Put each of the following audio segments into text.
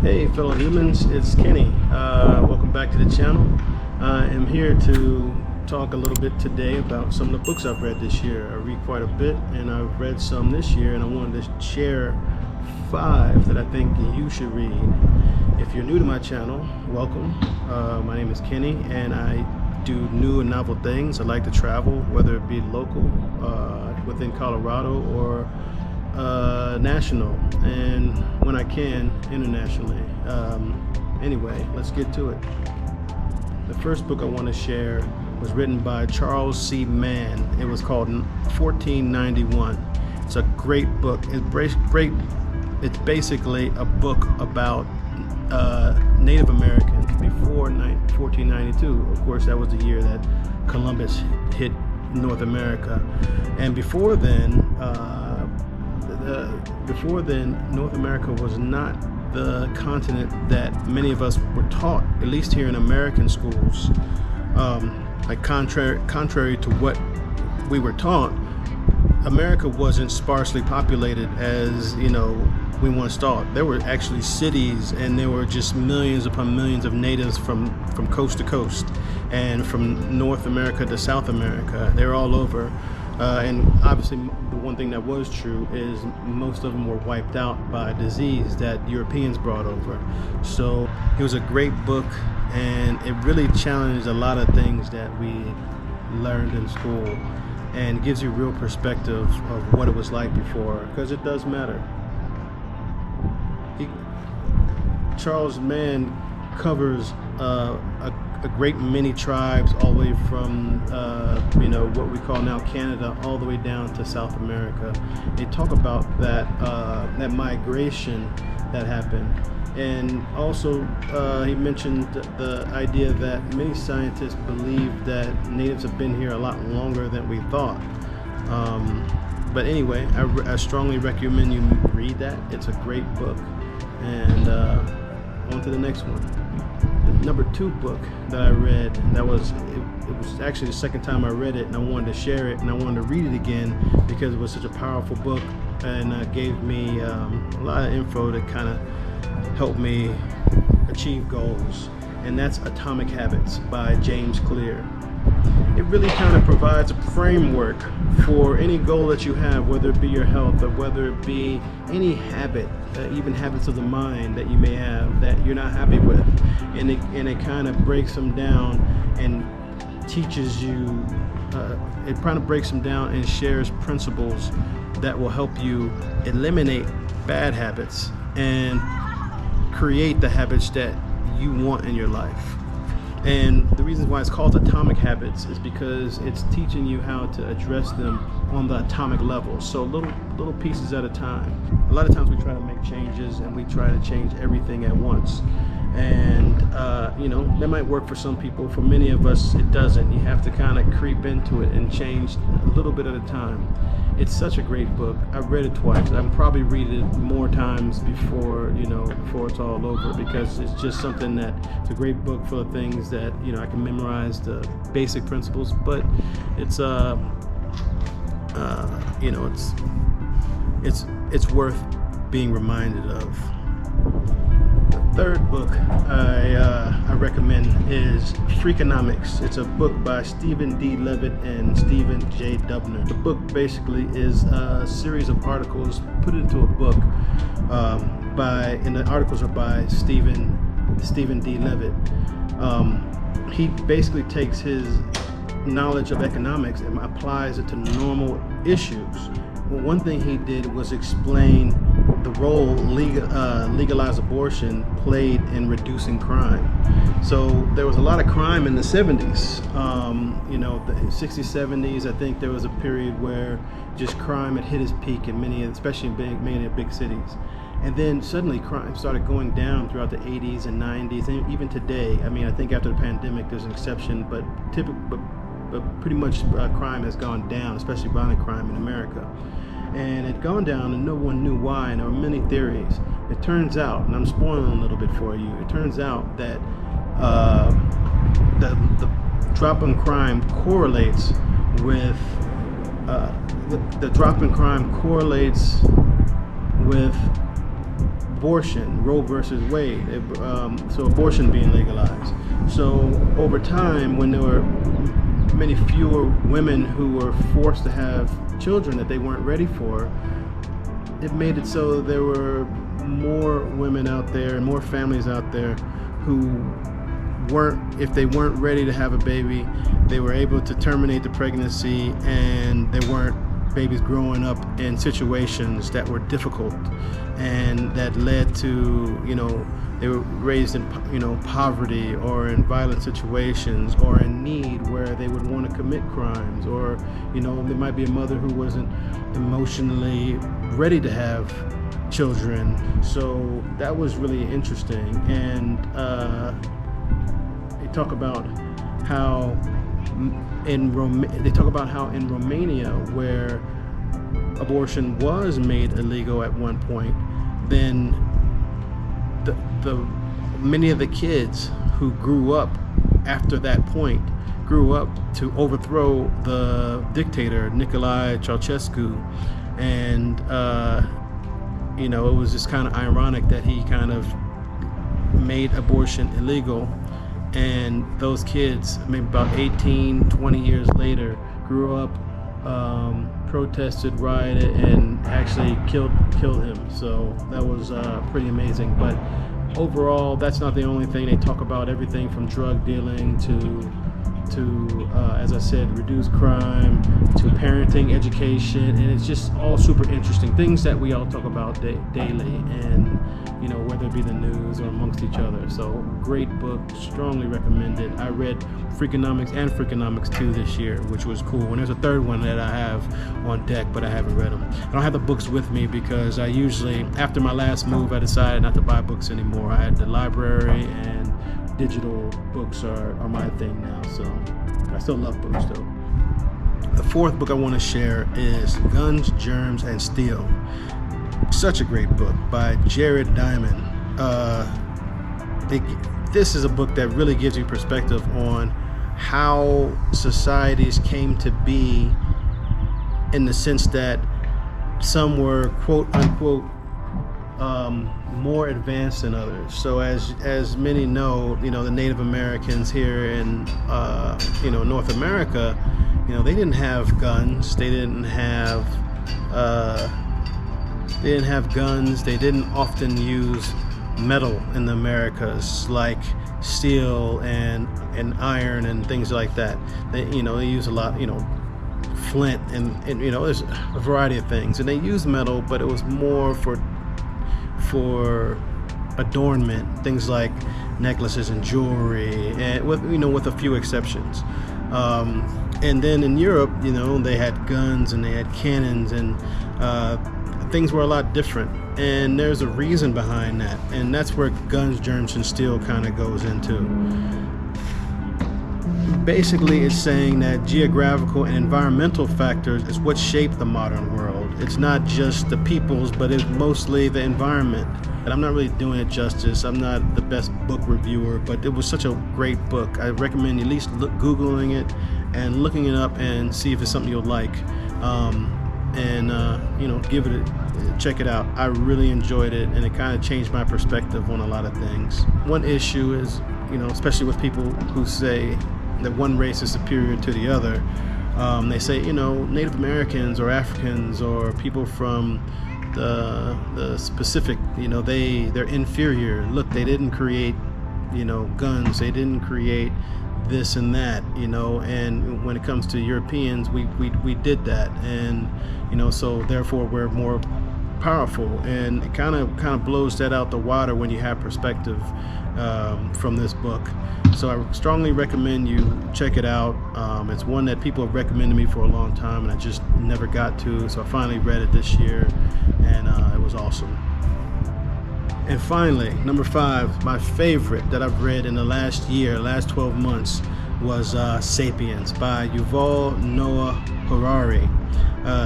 Hey fellow humans, it's Kenny. Welcome back to the channel. I am here to talk a little bit today about some of the books I've read this year. I read quite a bit and I've read some this year, and I wanted to share 5 that I think you should read. If you're new to my channel, welcome. My name is Kenny and I do new and novel things. I like to travel, whether it be local, within Colorado, or national, and when I can, internationally. Anyway, let's get to it. The first book I want to share was written by Charles C. Mann. It was called 1491. It's a great book. It's basically a book about Native Americans before 1492. Of course, that was the year that Columbus hit North America, and before then, North America was not the continent that many of us were taught, at least here in American schools. Like contrary to what we were taught, America wasn't sparsely populated as we once thought. There were actually cities, and there were just millions upon millions of natives from coast to coast, and from North America to South America. They're all over. And obviously the one thing that was true is most of them were wiped out by disease that Europeans brought over. So it was a great book, and it really challenged a lot of things that we learned in school, and gives you real perspective of what it was like before, because it does matter. Charles Mann covers a great many tribes, all the way from what we call now Canada, all the way down to South America. They talk about that migration that happened, and also he mentioned the idea that many scientists believe that natives have been here a lot longer than we thought. But anyway, I strongly recommend you read that. It's a great book. And on to the next one. The number 2 book that I read, it was actually the second time I read it, and I wanted to share it, and I wanted to read it again because it was such a powerful book, and gave me a lot of info that kind of helped me achieve goals. And that's Atomic Habits by James Clear. It really kind of provides a framework for any goal that you have, whether it be your health or whether it be any habit, even habits of the mind that you may have that you're not happy with. And it kind of breaks them down and teaches you, it kind of breaks them down and shares principles that will help you eliminate bad habits and create the habits that you want in your life. And the reason why it's called Atomic Habits is because it's teaching you how to address them on the atomic level. So little pieces at a time. A lot of times we try to make changes and we try to change everything at once. And that might work for some people. For many of us, it doesn't. You have to kind of creep into it and change a little bit at a time. It's such a great book. I've read it twice. I'm probably read it more times before it's all over, because it's just something that it's a great book full of things that I can memorize the basic principles, but it's it's worth being reminded of. The third book I recommend is Freakonomics. It's a book by Stephen D. Levitt and Stephen J. Dubner. The book basically is a series of articles put into a book and the articles are by Stephen D. Levitt. He basically takes his knowledge of economics and applies it to normal issues. Well, one thing he did was explain the role legalized abortion played in reducing crime. So there was a lot of crime in the 70s, the 60s, 70s. I think there was a period where just crime had hit its peak in especially in many big cities. And then suddenly crime started going down throughout the 80s and 90s, and even today. I mean, I think after the pandemic there's an exception, but pretty much crime has gone down, especially violent crime in America. And it gone down, and no one knew why, and there were many theories. It turns out, and I'm spoiling a little bit for you, it turns out that the drop in crime correlates with the drop in crime correlates with abortion, Roe versus Wade, so abortion being legalized. So over time, when there were many fewer women who were forced to have children that they weren't ready for, it made it so there were more women out there and more families out there who weren't, if they weren't ready to have a baby, they were able to terminate the pregnancy, and there weren't babies growing up in situations that were difficult and that led to, they were raised in, poverty or in violent situations or in need where they would want to commit crimes, or, there might be a mother who wasn't emotionally ready to have children. So that was really interesting. And they talk about how in Romania, where abortion was made illegal at one point, then the many of the kids who grew up after that point grew up to overthrow the dictator Nicolae Ceausescu, and it was just kind of ironic that he kind of made abortion illegal, and those kids, maybe about 18, 20 years later, grew up, protested, rioted, and actually killed him. So that was pretty amazing. But overall, that's not the only thing. They talk about everything from drug dealing to as I said, reduce crime, to parenting, education, and it's just all super interesting things that we all talk about daily, and whether it be the news or amongst each other. So great book, strongly recommended. I read Freakonomics and Freakonomics 2 this year, which was cool. And there's a third one that I have on deck, but I haven't read them. I don't have the books with me because I usually, after my last move, I decided not to buy books anymore. I had the library, and digital books are my thing now, so I still love books though. The fourth book I want to share is Guns, Germs, and Steel. Such a great book by Jared Diamond. This is a book that really gives you perspective on how societies came to be, in the sense that some were quote unquote more advanced than others. So as many know, the Native Americans here in North America, they didn't have guns. They didn't have guns. They didn't often use metal in the Americas like steel and iron and things like that. They use a lot, flint and there's a variety of things. And they used metal, but it was more for adornment, things like necklaces and jewelry, and with a few exceptions. And then in Europe, they had guns and they had cannons, and things were a lot different. And there's a reason behind that, and that's where Guns, Germs, and Steel kind of goes into. Basically, it's saying that geographical and environmental factors is what shape the modern world. It's not just the peoples, but it's mostly the environment. And I'm not really doing it justice. I'm not the best book reviewer, but it was such a great book. I recommend at least Googling it and looking it up and see if it's something you'll like. Give it check it out. I really enjoyed it, and it kind of changed my perspective on a lot of things. One issue is, especially with people who say that one race is superior to the other, they say, Native Americans or Africans or people from the Pacific, they're inferior. Look, they didn't create, guns. They didn't create this and that, and when it comes to Europeans, we did that, and so therefore we're more powerful, and it kind of blows that out the water when you have perspective from this book. So I strongly recommend you check it out. It's one that people have recommended me for a long time, and I just never got to, so I finally read it this year, and it was awesome. And finally, number 5, my favorite that I've read in the last 12 months was Sapiens by Yuval Noah Harari.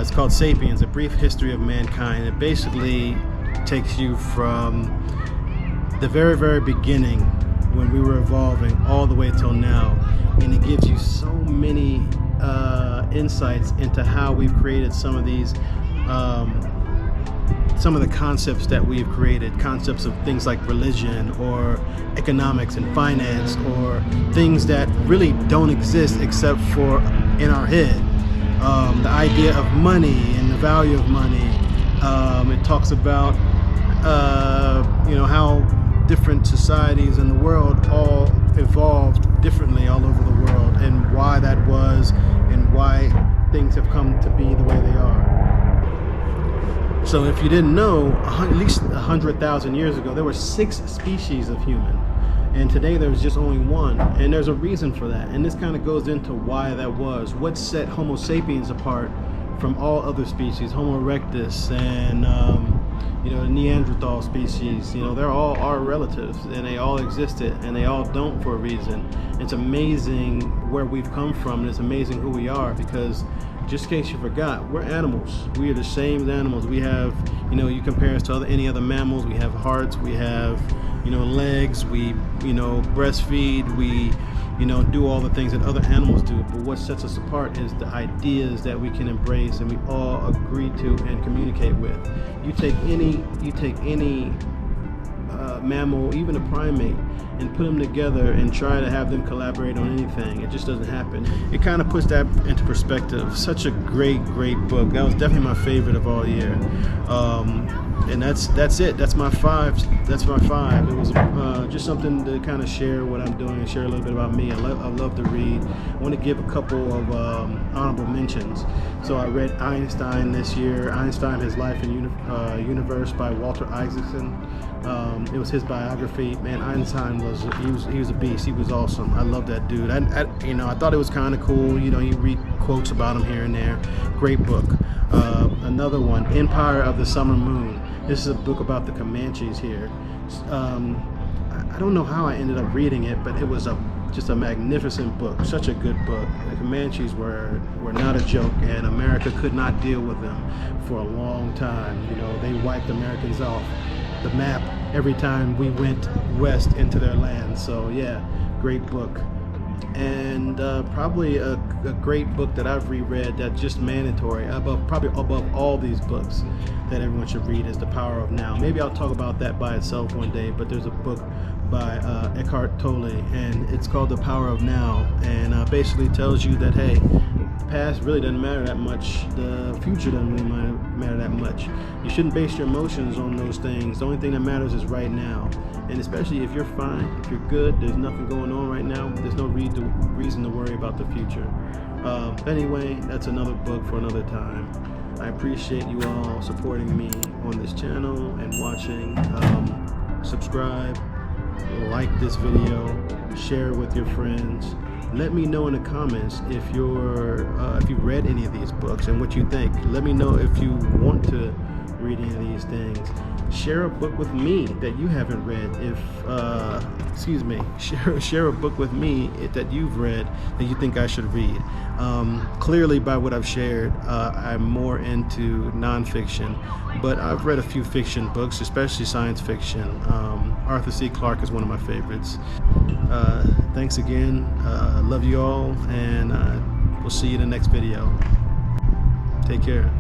It's called Sapiens, A Brief History of Mankind. It basically takes you from the very, very beginning, when we were evolving, all the way till now. And it gives you so many insights into how we've created some of these some of the concepts that we've created, concepts of things like religion or economics and finance, or things that really don't exist except for in our head. The idea of money and the value of money. It talks about how different societies in the world all evolved differently all over the world, and why that was, and why things have come to be the way they are. So if you didn't know, at least 100,000 years ago, there were 6 species of human. And today there's just only 1. And there's a reason for that. And this kind of goes into why that was. What set Homo sapiens apart from all other species, Homo erectus and the Neanderthal species. They're all our relatives, and they all existed, and they all don't for a reason. It's amazing where we've come from, and it's amazing who we are, because just in case you forgot, we're animals. We are the same as animals. We have, you compare us to any other mammals. We have hearts, we have, legs, we, breastfeed, we, do all the things that other animals do. But what sets us apart is the ideas that we can embrace and we all agree to and communicate with. You take any mammal, even a primate, and put them together and try to have them collaborate on anything. It just doesn't happen. It kind of puts that into perspective. Such a great book. That was definitely my favorite of all year. And that's it. That's my 5. It was just something to kind of share what I'm doing and share a little bit about me. I love to read. I want to give a couple of honorable mentions. So I read Einstein this year. Einstein, His Life and Universe by Walter Isaacson. It was his biography. Man, Einstein was a beast. He was awesome. I love that dude. I thought it was kind of cool. You read quotes about him here and there. Great book. Another one, Empire of the Summer Moon. This is a book about the Comanches here. I don't know how I ended up reading it, but it was just a magnificent book. Such a good book. The Comanches were not a joke, and America could not deal with them for a long time. They wiped Americans off the map every time we went west into their land. So yeah, great book. And probably a great book that I've reread that's just mandatory, probably above all these books that everyone should read, is The Power of Now. Maybe I'll talk about that by itself one day, but there's a book by Eckhart Tolle, and it's called The Power of Now, and basically tells you that, hey, the past really doesn't matter that much, the future doesn't really matter that much. You shouldn't base your emotions on those things. The only thing that matters is right now. And especially if you're fine, if you're good, there's nothing going on right now, there's no reason to worry about the future. Anyway, that's another book for another time. I appreciate you all supporting me on this channel and watching. Subscribe, like this video, share with your friends. Let me know in the comments if you've read any of these books and what you think. Let me know if you want to read any of these things. Share a book with me that you haven't read. Share a book with me that you've read that you think I should read. Clearly, by what I've shared, I'm more into nonfiction, but I've read a few fiction books, especially science fiction. Arthur C. Clarke is one of my favorites. Thanks again. Love you all, and we'll see you in the next video. Take care.